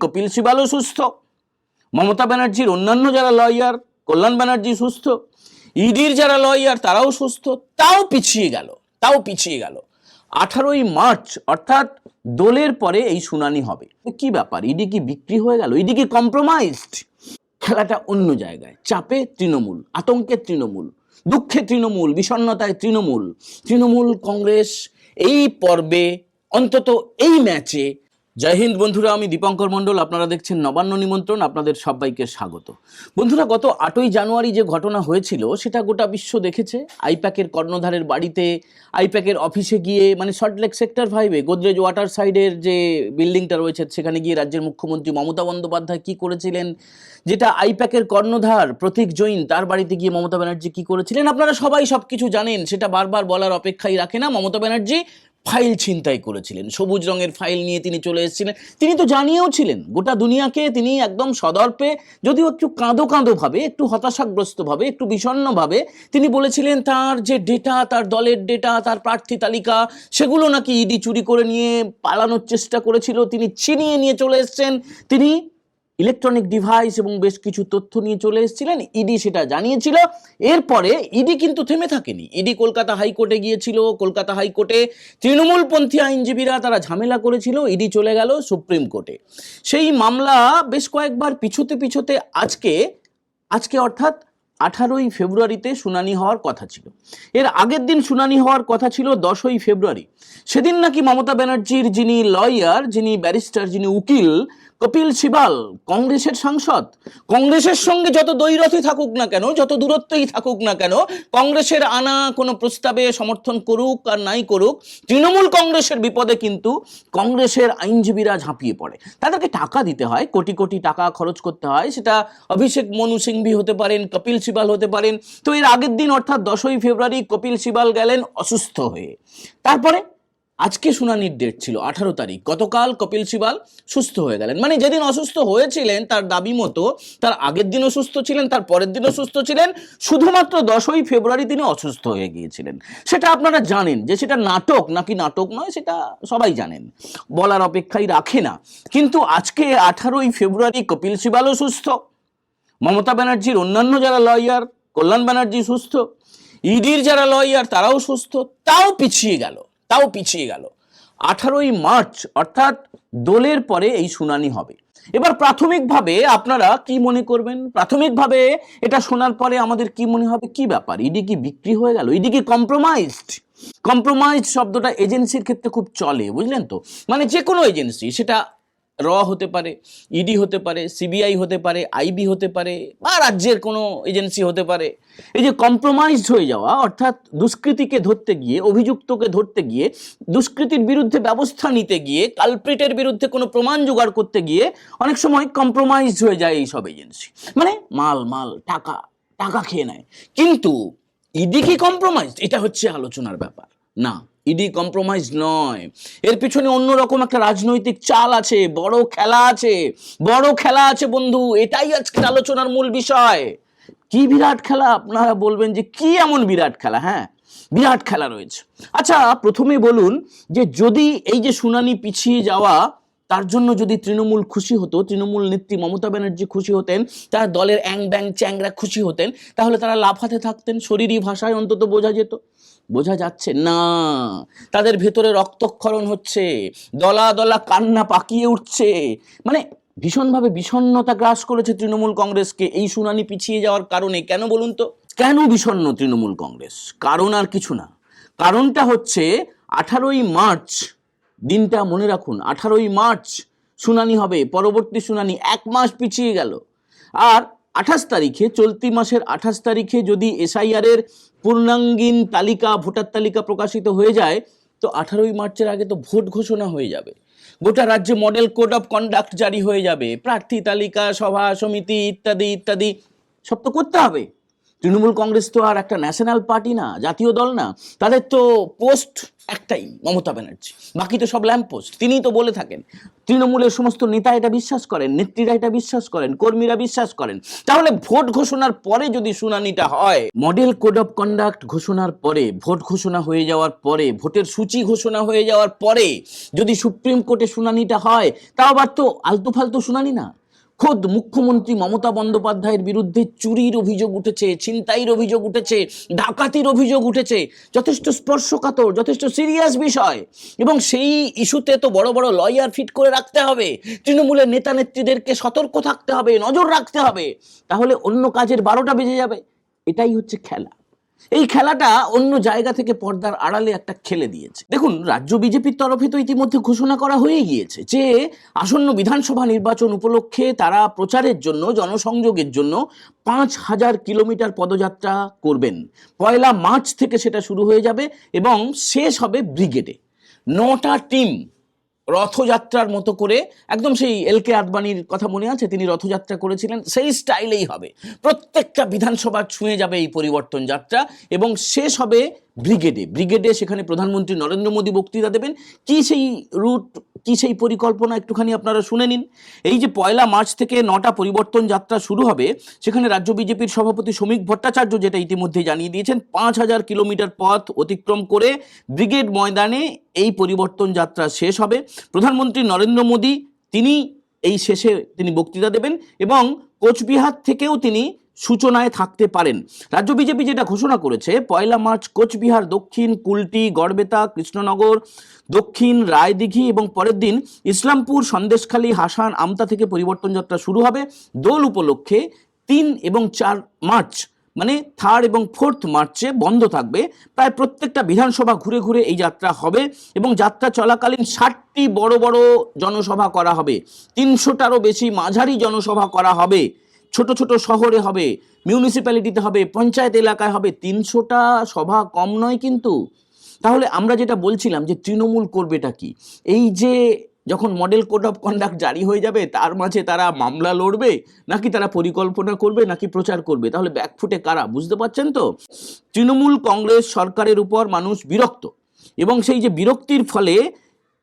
কপিল সিবালও সুস্থ, মমতা ব্যানার্জির অন্যান্য যারা লয়ার, কল্যাণ ব্যানার্জি সুস্থ, ইডির যারা লয়ার তারাও সুস্থ, তাও পিছিয়ে গেল 18ই মার্চ, অর্থাৎ দোলের পরে এই শুনানি হবে। কি ব্যাপার, ইডি কি বিক্রি হয়ে গেল? ইডি কি কম্প্রোমাইজড? খেলাটা অন্য জায়গায়, চাপে তৃণমূল, আতঙ্কে তৃণমূল, দুঃখে তৃণমূল, বিষণ্ণতায় তৃণমূল কংগ্রেস এই পর্বে, অন্তত এই ম্যাচে। জয় হিন্দ বন্ধুরা, আমি দীপঙ্কর মণ্ডল, আপনারা দেখছেন নবান্ন নিমন্ত্রণ, আপনাদের সবাইকে স্বাগত। বন্ধুরা, গত 8ই জানুয়ারি যে ঘটনা হয়েছিল সেটা গোটা বিশ্ব দেখেছে। আইপ্যাকের কর্ণধারের বাড়িতে, আইপ্যাকের অফিসে গিয়ে, মানে সল্টলেক সেক্টর 5-এ গোদরেজ ওয়াটার সাইডের যে বিল্ডিংটা রয়েছে সেখানে গিয়ে রাজ্যের মুখ্যমন্ত্রী মমতা বন্দ্যোপাধ্যায় কি করেছিলেন, যেটা আইপ্যাকের কর্ণধার প্রতীক জৈন তার বাড়িতে গিয়ে মমতা ব্যানার্জি কি করেছিলেন, আপনারা সবাই সবকিছু জানেন, সেটা বারবার বলার অপেক্ষাই রাখে না। মমতা ব্যানার্জি ফাইল ছিনতাই করেছিলেন, সবুজ রঙের ফাইল নিয়ে তিনি চলে এসেছিলেন। তিনি তো জানিয়েও ছিলেন গোটা দুনিয়াকে, তিনি একদম সদর্পে, যদিও একটু কাঁদো ভাবে, একটু হতাশাগ্রস্ত ভাবে, একটু বিষণ্ণভাবে তিনি বলেছিলেন তার যে ডেটা, তার দলের ডেটা, তার প্রার্থী তালিকা, সেগুলো নাকি ইডি চুরি করে নিয়ে পালানোর চেষ্টা করেছিল। তিনি ছিনিয়ে নিয়ে চলে এসেছেন, তিনি ইলেকট্রনিক ডিভাইস এবং বেশ কিছু তথ্য নিয়ে চলে এসেছিলেন, ইডি সেটা জানিয়েছিল। এরপরে ইডি কিন্তু থেমে থাকেনি, ইডি কলকাতা হাইকোর্টে গিয়েছিল, কলকাতা হাইকোর্টে তৃণমূলপন্থী আইনজীবীরা তারা ঝামেলা করেছিল, ইডি চলে গেল সুপ্রিম কোর্টে। সেই মামলা বেশ কয়েকবার পিছোতে আজকে অর্থাৎ 18ই ফেব্রুয়ারিতে শুনানি হওয়ার কথা ছিল। এর আগের দিন শুনানি হওয়ার কথা ছিল 10ই ফেব্রুয়ারি। সেদিন নাকি মমতা ব্যানার্জির যিনি লয়ার, যিনি ব্যারিস্টার, যিনি উকিল, কপিল সিবাল, কংগ্রেসের সাংসদ, কংগ্রেসের সঙ্গে যত দ্বৈরথই থাকুক না কেন, যত দূরত্বই থাকুক না কেন, কংগ্রেসের আনা কোনো প্রস্তাবে সমর্থন করুক আর নাই করুক, তৃণমূল কংগ্রেসের বিপদে কিন্তু কংগ্রেসের আইনজীবীরা ঝাঁপিয়ে পড়ে। তাদেরকে টাকা দিতে হয়, কোটি কোটি টাকা খরচ করতে হয়, সেটা অভিষেক মনু সিংভি হতে পারেন, কপিল সিবাল হতে পারেন। তো এর আগের দিন অর্থাৎ 10ই ফেব্রুয়ারি কপিল সিবাল গেলেন অসুস্থ হয়ে। তারপরে আজকে শুনানির ডেট ছিল 18 তারিখ, গতকাল কপিল সিবাল সুস্থ হয়ে গেলেন। মানে যেদিন অসুস্থ হয়েছিলেন তার দাবি মতো তার আগের দিনও সুস্থ ছিলেন, তার পরের দিনও সুস্থ ছিলেন, শুধুমাত্র 10ই ফেব্রুয়ারি তিনি অসুস্থ হয়ে গিয়েছিলেন। সেটা আপনারা জানেন যে সেটা নাটক নাকি নাটক নয়, সেটা সবাই জানেন, বলার অপেক্ষাই রাখে না। কিন্তু আজকে 18ই ফেব্রুয়ারি কপিল সিবালও সুস্থ, মমতা ব্যানার্জির অন্যান্য যারা লয়ার, কল্যাণ ব্যানার্জি সুস্থ, ইডির যারা লয়ার তারাও সুস্থ, তাও পিছিয়ে গেল 18ই মার্চ, অর্থাৎ দোলের পরে এই শুনানি হবে। এবার প্রাথমিকভাবে আপনারা কি মনে করবেন? প্রাথমিকভাবে এটা শোনার পরে আমাদের কি মনে হবে? কি ব্যাপার, ইডি কি বিক্রি হয়ে গেল? ইডি কি কম্প্রোমাইজড শব্দটা এজেন্সির ক্ষেত্রে খুব চলে, বুঝলেন তো? মানে যে কোনো এজেন্সি, সেটা র হতে পারে, ইডি হতে পারে, সিবিআই হতে পারে, আইবি হতে পারে, বা রাজ্যের কোনো এজেন্সি হতে পারে। এই যে কম্প্রোমাইজড হয়ে যাওয়া, অর্থাৎ দুষ্কৃতীকে ধরতে গিয়ে, অভিযুক্তকে ধরতে গিয়ে, দুষ্কৃতির বিরুদ্ধে ব্যবস্থা নিতে গিয়ে, কালপ্রিটের বিরুদ্ধে কোনো প্রমাণ জোগাড় করতে গিয়ে অনেক সময় কম্প্রোমাইজড হয়ে যায় এইসব এজেন্সি। মানে মাল টাকা খেয়ে নেয়। কিন্তু ইডি কি কম্প্রোমাইজড? এটা হচ্ছে আলোচনার ব্যাপার। না, ইডি কম্প্রোমাইজ নয়। এর পিছনে অন্যরকম একটা রাজনৈতিক চাল আছে, বড় খেলা আছে বন্ধু। এটাই আজকে আলোচনার মূল বিষয়। কি বিরাট খেলা? আপনারা বলবেন যে কি এমন বিরাট খেলা? হ্যাঁ, বিরাট খেলা রয়েছে। আচ্ছা, প্রথমে বলুন যে যদি এই যে শুনানি পিছিয়ে যাওয়া, তার জন্য যদি তৃণমূল খুশি হতো, তৃণমূল নেত্রী মমতা ব্যানার্জি খুশি হতেন, তার দলের অ্যাং ব্যাং চ্যাংরা খুশি হতেন, তাহলে তারা লাফাতে থাকতেন, শরীরী ভাষায় অন্তত বোঝা যেত। বোঝা যাচ্ছে না, তাদের ভেতরে রক্তক্ষরণ হচ্ছে, দলা দলা কান্না পাকিয়ে উঠছে। মানে ভীষণভাবে বিষণ্ণতা গ্রাস করেছে তৃণমূল কংগ্রেসকে এই শুনানি পিছিয়ে যাওয়ার কারণে। কেন বলুন তো, কেন বিষণ্ণ তৃণমূল কংগ্রেস? কারণ আর কিছু না, কারণটা হচ্ছে 18ই মার্চ, দিনটা মনে রাখুন, 18ই মার্চ শুনানি হবে। পরবর্তী শুনানি 1 মাস পিছিয়ে গেল। আর 28 তারিখে, চলতি মাসের 28 তারিখে যদি এসআইআর এর পূর্ণাঙ্গীন তালিকা, ভোটার তালিকা প্রকাশিত হয়ে যায়, তো 18ই মার্চের আগে তো ভোট ঘোষণা হয়ে যাবে, গোটা রাজ্যে মডেল কোড অফ কন্ডাক্ট জারি হয়ে যাবে, প্রার্থী তালিকা, সভা সমিতি ইত্যাদি সব তো করতে হবে। তৃণমূল কংগ্রেস তো আর একটা ন্যাশনাল পার্টি না, জাতীয় দল না। তাদের তো পোস্ট একটাই, মমতা ব্যানার্জি, বাকি তো সব ল্যাম্প পোস্ট। তিনিই তো বলে থাকেন, তৃণমূলের সমস্ত নেতা এটা বিশ্বাস করেন, নেত্রীরা এটা বিশ্বাস করেন, কর্মীরা বিশ্বাস করেন। তাহলে ভোট ঘোষণার পরে যদি শুনানিটা হয়, মডেল কোড অফ কন্ডাক্ট ঘোষণার পরে, ভোট ঘোষণা হয়ে যাওয়ার পরে, ভোটের সূচি ঘোষণা হয়ে যাওয়ার পরে যদি সুপ্রিম কোর্টে শুনানিটা হয়, তাও আবার তো আলতু ফালতু শুনানি না। খোদ মুখ্যমন্ত্রী মমতা বন্দ্যোপাধ্যায়ের বিরুদ্ধে চুরির অভিযোগ উঠেছে, ছিনতাইয়ের অভিযোগ উঠেছে, ডাকাতির অভিযোগ উঠেছে, যথেষ্ট স্পর্শকাতর, যথেষ্ট সিরিয়াস বিষয়। এবং সেই ইস্যুতে তো বড় বড় লয়ার ফিট করে রাখতে হবে, তৃণমূলের নেতা নেত্রীদেরকে সতর্ক থাকতে হবে, নজর রাখতে হবে, তাহলে অন্য কাজের 12টা বেজে যাবে। এটাই হচ্ছে খেলা। এই খেলাটা অন্য জায়গা থেকে পর্দার আড়ালে একটা খেলে দিয়েছে। দেখুন, রাজ্য বিজেপির তরফে তো ইতিমধ্যে ঘোষণা করা হয়ে গিয়েছে যে আসন্ন বিধানসভা নির্বাচন উপলক্ষে তারা প্রচারের জন্য, জনসংযোগের জন্য 5,000 কিলোমিটার পদযাত্রা করবেন। 1 মার্চ থেকে সেটা শুরু হয়ে যাবে এবং শেষ হবে ব্রিগেডে। 9টা টিম রথযাত্রার মতো করে, একদম সেই LK আদবানির কথা মনে আছে, তিনি রথযাত্রা করেছিলেন, সেই স্টাইলেই হবে। প্রত্যেকটা বিধানসভা ছুঁয়ে যাবে এই পরিবর্তন যাত্রা এবং শেষ হবে ব্রিগেডে। ব্রিগেডে সেখানে প্রধানমন্ত্রী নরেন্দ্র মোদী বক্তৃতা দেবেন। কি সেই রুট, কি সেই পরিকল্পনা, একটুখানি আপনারা শুনে নিন। এই যে 1 মার্চ থেকে 9টা পরিবর্তন যাত্রা শুরু হবে, সেখানে রাজ্য বিজেপির সভাপতি শ্রমিক ভট্টাচার্য যেটা ইতিমধ্যে জানিয়ে দিয়েছেন, 5,000 কিলোমিটার পথ অতিক্রম করে ব্রিগেড ময়দানে এই পরিবর্তন যাত্রা শেষ হবে। প্রধানমন্ত্রী নরেন্দ্র মোদী তিনি এই শেষে তিনি বক্তৃতা দেবেন এবং কোচবিহার থেকেও তিনি সূচনায় থাকতে পারেন। রাজ্য বিজেপি যেটা ঘোষণা করেছে, 1 মার্চ কোচবিহার দক্ষিণ, কুলটি, গড়বেতা, কৃষ্ণনগর দক্ষিণ, রায়দিঘি এবং পরের দিন ইসলামপুর, সন্দেশখালী, হাসান, আমতা থেকে পরিবর্তন যাত্রা শুরু হবে। দোল উপলক্ষে 3 এবং 4 মার্চ মানে 3rd এবং 4th মার্চে বন্ধ থাকবে। প্রায় প্রত্যেকটা বিধানসভা ঘুরে ঘুরে এই যাত্রা হবে এবং যাত্রা চলাকালীন 60টি বড় বড় জনসভা করা হবে, 300টারও বেশি মাঝারি জনসভা করা হবে। ছোট ছোট শহরে হবে, মিউনিসিপ্যালিটিতে হবে, পঞ্চায়েত এলাকায় হবে। 300টা সভা কম নয় কিন্তু। তাহলে আমরা যেটা বলছিলাম যে তৃণমূল করবেটা কি, এই যে যখন মডেল কোড অফ কন্ডাক্ট জারি হয়ে যাবে তার মাঝে তারা মামলা লড়বে, নাকি তারা পরিকল্পনা করবে, নাকি প্রচার করবে? তাহলে ব্যাকফুটে কারা, বুঝতে পারছেন তো? তৃণমূল কংগ্রেস সরকারের উপর মানুষ বিরক্ত এবং সেই যে বিরক্তির ফলে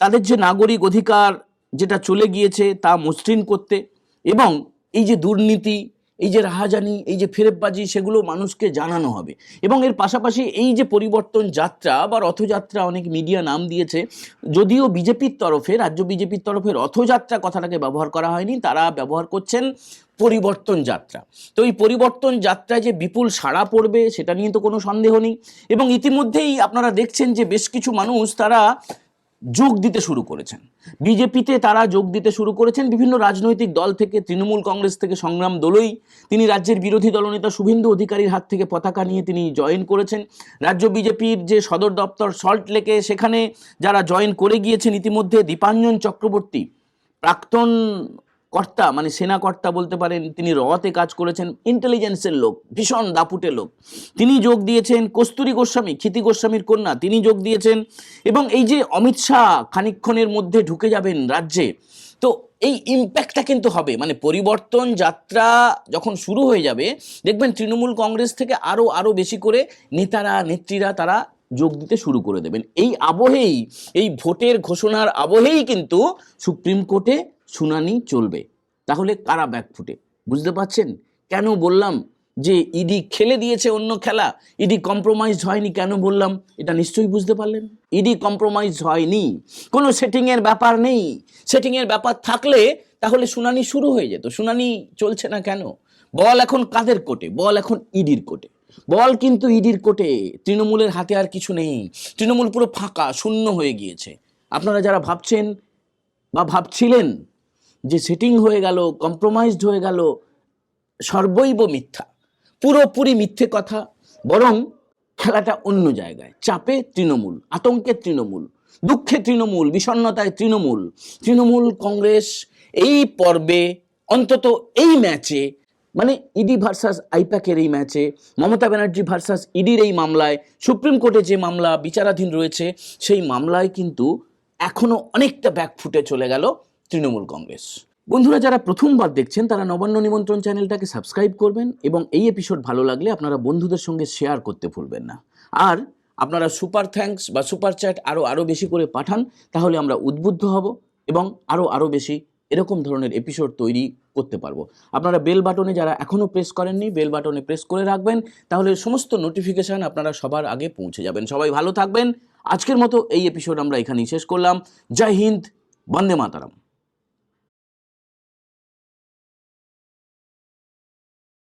তাদের যে নাগরিক অধিকার যেটা চলে গিয়েছে তা মসৃণ করতে এবং এই যে দুর্নীতি, এই যে রাহাজানি, এই যে ফেরেববাজি, সেগুলো মানুষকে জানানো হবে। এবং এর পাশাপাশি এই যে পরিবর্তন যাত্রা বা রথযাত্রা, অনেক মিডিয়া নাম দিয়েছে, যদিও বিজেপির তরফে, রাজ্য বিজেপির তরফে রথযাত্রা কথাটাকে ব্যবহার করা হয়নি, তারা ব্যবহার করছেন পরিবর্তন যাত্রা। তো এই পরিবর্তন যাত্রায় যে বিপুল সাড়া পড়বে সেটা নিয়ে তো কোনো সন্দেহ নেই। এবং ইতিমধ্যেই আপনারা দেখছেন যে বেশ কিছু মানুষ তারা যোগ দিতে শুরু করেছেন বিজেপিতে, তারা যোগ দিতে শুরু করেছেন বিভিন্ন রাজনৈতিক দল থেকে। তৃণমূল কংগ্রেস থেকে সংগ্রাম দোলই, তিনি রাজ্যের বিরোধী দলনেতা শুভেন্দু অধিকারীর হাত থেকে পতাকা নিয়ে তিনি জয়েন করেছেন। রাজ্য বিজেপির যে সদর দপ্তর সল্ট লেকে, সেখানে যারা জয়েন করে গিয়েছেন ইতিমধ্যে, দীপাঞ্জন চক্রবর্তী, প্রাক্তন কর্তা মানে সেনা কর্তা বলতে পারেন, তিনি রতে কাজ করেছেন, ইন্টেলিজেন্সের লোক, ভীষণ দাপুটে লোক, তিনি যোগ দিয়েছেন। কস্তুরী গোস্বামী, ক্ষিতি গোস্বামীর কন্যা, তিনি যোগ দিয়েছেন। এবং এই যে অমিত শাহ খানিকক্ষণের মধ্যে ঢুকে যাবেন রাজ্যে, তো এই ইম্প্যাক্টটা কিন্তু হবে। মানে পরিবর্তন যাত্রা যখন শুরু হয়ে যাবে, দেখবেন তৃণমূল কংগ্রেস থেকে আরো বেশি করে নেতারা নেত্রীরা তারা যোগ দিতে শুরু করে দেবেন। এই আবহেই, এই ভোটের ঘোষণার আবহেই কিন্তু সুপ্রিম কোর্টে শুনানি চলবে। তাহলে কারা ব্যাকফুটে, বুঝতে পারছেন? কেন বললাম যে ইডি খেলে দিয়েছে অন্য খেলা, ইডি কম্প্রোমাইজ হয়নি, কেন বললাম এটা নিশ্চয়ই বুঝতে পারলেন। ইডি কম্প্রোমাইজ হয়নি, কোনো সেটিংয়ের ব্যাপার নেই। সেটিংয়ের ব্যাপার থাকলে তাহলে শুনানি শুরু হয়ে যেত। শুনানি চলছে না কেন? বল এখন কাদের কোর্টে? বল এখন ইডির কোর্টে। বল কিন্তু ইডির কোর্টে। তৃণমূলের হাতে আর কিছু নেই। তৃণমূল পুরো ফাঁকা, শূন্য হয়ে গিয়েছে। আপনারা যারা ভাবছেন বা ভাবছিলেন যে সেটিং হয়ে গেল, কম্প্রোমাইজড হয়ে গেল, সর্বৈব মিথ্যা, পুরোপুরি মিথ্যে কথা। বরং খেলাটা অন্য জায়গায়। চাপে তৃণমূল, আতঙ্কে তৃণমূল, দুঃখে তৃণমূল, বিষণ্ণতায় তৃণমূল। তৃণমূল কংগ্রেস এই পর্বে, অন্তত এই ম্যাচে, মানে ইডি ভার্সাস আইপ্যাকের এই ম্যাচে, মমতা ব্যানার্জি ভার্সাস ইডির এই মামলায়, সুপ্রিম কোর্টে যে মামলা বিচারাধীন রয়েছে সেই মামলায় কিন্তু এখনো অনেকটা ব্যাকফুটে চলে গেল তৃণমূল কংগ্রেস। বন্ধুরা যারা প্রথমবার দেখছেন তারা নবান্ন নিমন্ত্রণ চ্যানেলটাকে সাবস্ক্রাইব করবেন এবং এই এপিসোড ভালো লাগলে আপনারা বন্ধুদের সঙ্গে শেয়ার করতে ভুলবেন না। আর আপনারা সুপার থ্যাঙ্কস বা সুপার চ্যাট আরও বেশি করে পাঠান, তাহলে আমরা উদ্বুদ্ধ হব এবং আরও বেশি এরকম ধরনের এপিসোড তৈরি করতে পারবো। আপনারা বেল বাটনে যারা এখনও প্রেস করেননি, বেল বাটনে প্রেস করে রাখবেন, তাহলে সমস্ত নোটিফিকেশান আপনারা সবার আগে পৌঁছে যাবেন। সবাই ভালো থাকবেন। আজকের মতো এই এপিসোড আমরা এখানেই শেষ করলাম। জয় হিন্দ, বন্দে মাতরম।